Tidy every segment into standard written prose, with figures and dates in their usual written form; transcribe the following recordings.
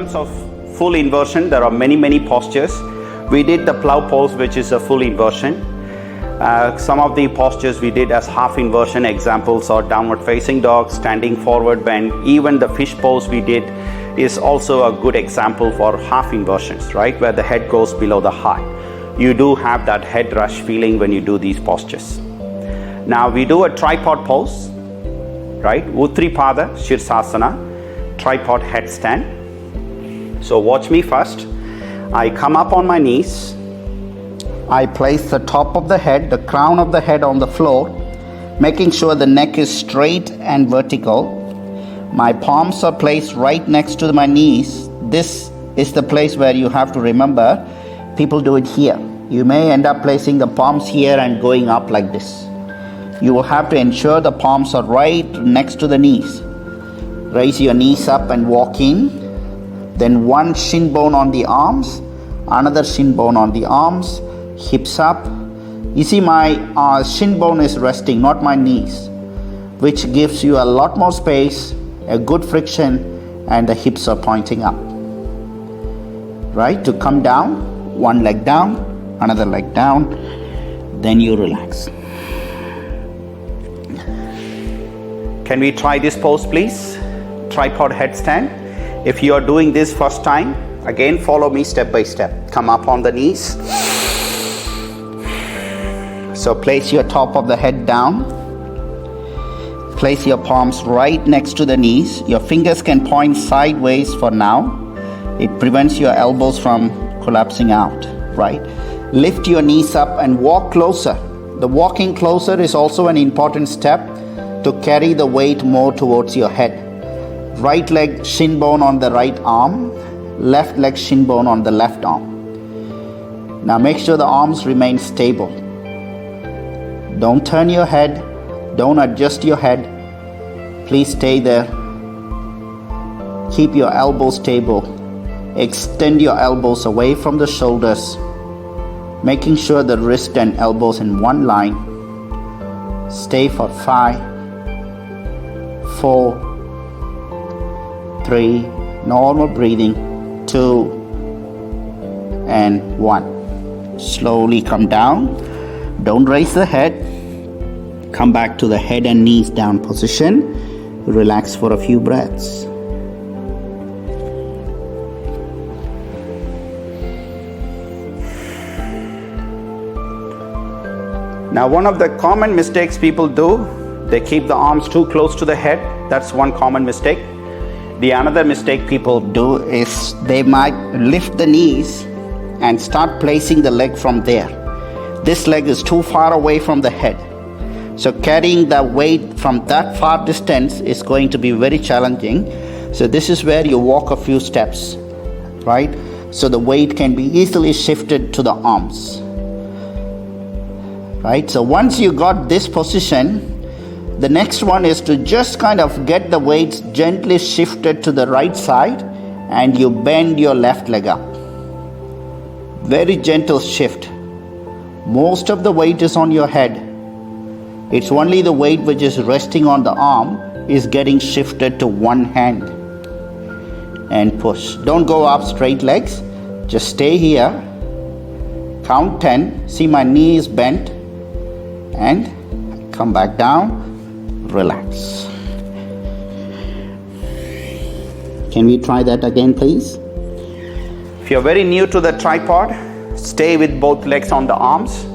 terms of full inversion, there are many postures. We did the plow pose, which is a full inversion. Some of the postures we did as half inversion. Examples are downward facing dog, standing forward bend. Even the fish pose we did is also a good example for half inversions, right, where the head goes below the heart. You do have that head rush feeling when you do these postures. Now we do a tripod pose, right? Uttripada Shirsasana, tripod headstand. So watch me first. I come up on my knees. I place the top of the head, the crown of the head on the floor, making sure the neck is straight and vertical. My palms are placed right next to my knees. This is the place where you have to remember, people do it here. You may end up placing the palms here and going up like this. You will have to ensure the palms are right next to the knees. Raise your knees up and walk in. Then one shin bone on the arms, another shin bone on the arms, hips up. You see my shin bone is resting, not my knees, which gives you a lot more space, a good friction, and the hips are pointing up. Right? To come down, one leg down, another leg down, then you relax. Can we try this pose, please? Tripod headstand. If you are doing this first time, again follow me step by step. Come up on the knees. So place your top of the head down. Place your palms right next to the knees. Your fingers can point sideways for now. It prevents your elbows from collapsing out, right? Lift your knees up and walk closer. The walking closer is also an important step to carry the weight more towards your head. Right leg shin bone on the right arm, left leg shin bone on the left arm. Now make sure the arms remain stable. Don't turn your head, don't adjust your head. Please stay there. Keep your elbows stable. Extend your elbows away from the shoulders, making sure the wrist and elbows in one line. Stay for 5, 4, 3, normal breathing, 2, and 1. Slowly come down. Don't raise the head. Come back to the head and knees down position. Relax for a few breaths. Now, one of the common mistakes people do, they keep the arms too close to the head. That's one common mistake. The another mistake people do is they might lift the knees and start placing the leg from there. This leg is too far away from the head. So carrying the weight from that far distance is going to be very challenging. So this is where you walk a few steps, right? So the weight can be easily shifted to the arms. Right? So once you got this position, the next one is to just kind of get the weights gently shifted to the right side and you bend your left leg up. Very gentle shift. Most of the weight is on your head. It's only the weight which is resting on the arm is getting shifted to one hand. And push. Don't go up straight legs. Just stay here. Count 10. See my knee is bent. And come back down. Relax. Can we try that again, please? If you're very new to the tripod, stay with both legs on the arms.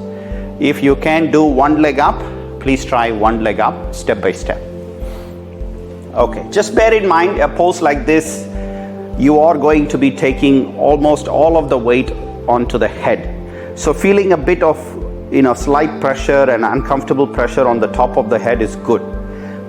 If you can do one leg up, please try one leg up step by step. Okay, just bear in mind a pose like this, you are going to be taking almost all of the weight onto the head. So feeling a bit of slight pressure and uncomfortable pressure on the top of the head is good.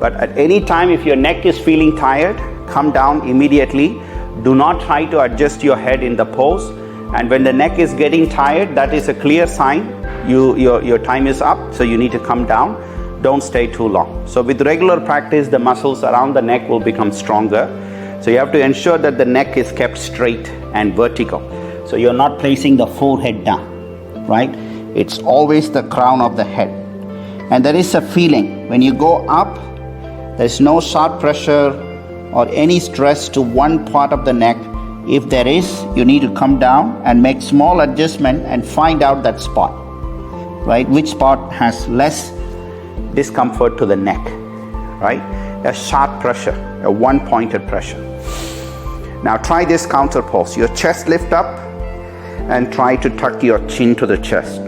But at any time if your neck is feeling tired, come down immediately. Do not try to adjust your head in the pose. And when the neck is getting tired, that is a clear sign your time is up, so you need to come down. Don't stay too long. So with regular practice, the muscles around the neck will become stronger. So you have to ensure that the neck is kept straight and vertical. So you're not placing the forehead down, right? It's always the crown of the head. And there is a feeling when you go up, there's no sharp pressure or any stress to one part of the neck. If there is, you need to come down and make small adjustment and find out that spot, right? Which spot has less discomfort to the neck, right? A sharp pressure, a one-pointed pressure. Now try this counter pose. Your chest lift up and try to tuck your chin to the chest.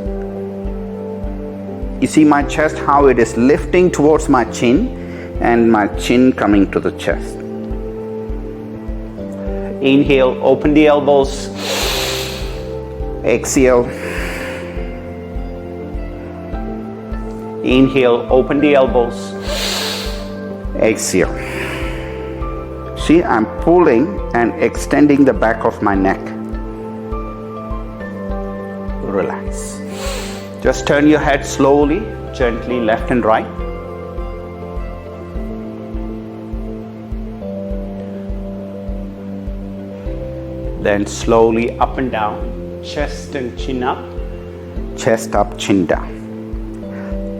You see my chest, how it is lifting towards my chin and my chin coming to the chest. Inhale, open the elbows. Exhale. Inhale, open the elbows. Exhale. See, I'm pulling and extending the back of my neck. Relax. Just turn your head slowly, gently left and right. Then slowly up and down, chest and chin up, chest up, chin down.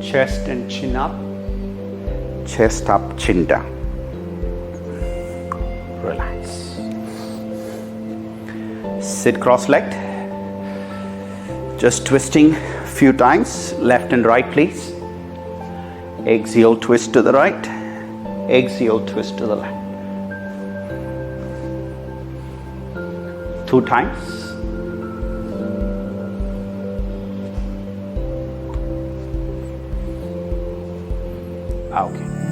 Chest and chin up, chest up, chin down. Relax. Sit cross-legged. Just twisting a few times, left and right please. Exhale, twist to the right. Exhale, twist to the left. 2 times. Okay.